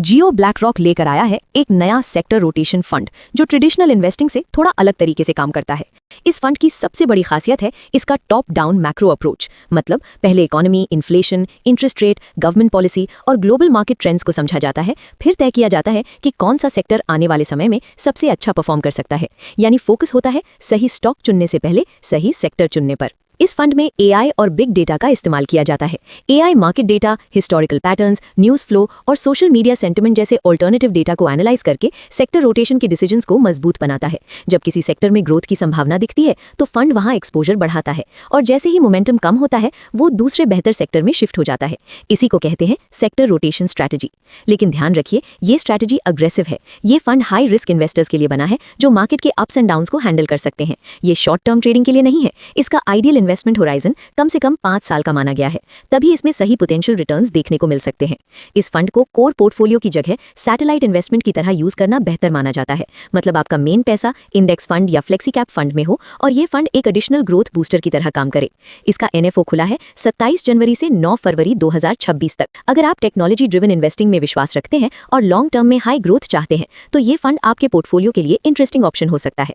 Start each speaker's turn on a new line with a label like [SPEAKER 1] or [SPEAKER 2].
[SPEAKER 1] जियो BlackRock लेकर आया है एक नया सेक्टर रोटेशन फंड जो ट्रेडिशनल इन्वेस्टिंग से थोड़ा अलग तरीके से काम करता है। इस फंड की सबसे बड़ी खासियत है इसका टॉप डाउन मैक्रो अप्रोच, मतलब पहले economy, inflation, interest rate, government policy और ग्लोबल मार्केट ट्रेंड्स को समझा जाता है, फिर तय किया जाता है कि कौन सा सेक्टर आने वाले समय में सबसे अच्छा परफॉर्म कर सकता है। यानी फोकस होता है सही स्टॉक चुनने से पहले सही सेक्टर चुनने पर। इस फंड में एआई और बिग डेटा का इस्तेमाल किया जाता है। AI market data, historical patterns, news flow और सोशल मीडिया सेंटिमेंट जैसे ऑल्टरनेटिव डेटा को एनालाइज करके सेक्टर रोटेशन के डिसीजंस को मजबूत बनाता है। जब किसी सेक्टर में ग्रोथ की संभावना दिखती है तो फंड वहां एक्सपोजर बढ़ाता है और जैसे ही मोमेंटम कम होता है वो दूसरे बेहतर सेक्टर में शिफ्ट हो जाता है। इसी को कहते हैं सेक्टर रोटेशन स्ट्रैटेजी। लेकिन ध्यान रखिए, ये स्ट्रैटेजी अग्रेसिव है। ये फंड हाई रिस्क इन्वेस्टर्स के लिए बना है जो मार्केट के अप्स एंड डाउन्स को हैंडल कर सकते हैं। ये शॉर्ट टर्म ट्रेडिंग के लिए नहीं है। इसका आइडियल इन्वेस्टमेंट होराइजन कम से कम 5 साल का माना गया है, तभी इसमें सही पोटेंशियल रिटर्न्स देखने को मिल सकते हैं। इस फंड को कोर पोर्टफोलियो की जगह सैटेलाइट इन्वेस्टमेंट की तरह यूज करना बेहतर माना जाता है। मतलब आपका मेन पैसा इंडेक्स फंड या फ्लेक्सी कैप फंड में हो और ये फंड एक एडिशनल ग्रोथ बूस्टर की तरह काम करे। इसका एनएफओ खुला है 27 जनवरी से 9 फरवरी 2026 तक। अगर आप टेक्नोलॉजी ड्रिवन इन्वेस्टिंग में विश्वास रखते हैं और लॉन्ग टर्म में हाई ग्रोथ चाहते हैं तो ये फंड आपके पोर्टफोलियो के लिए इंटरेस्टिंग ऑप्शन हो सकता है।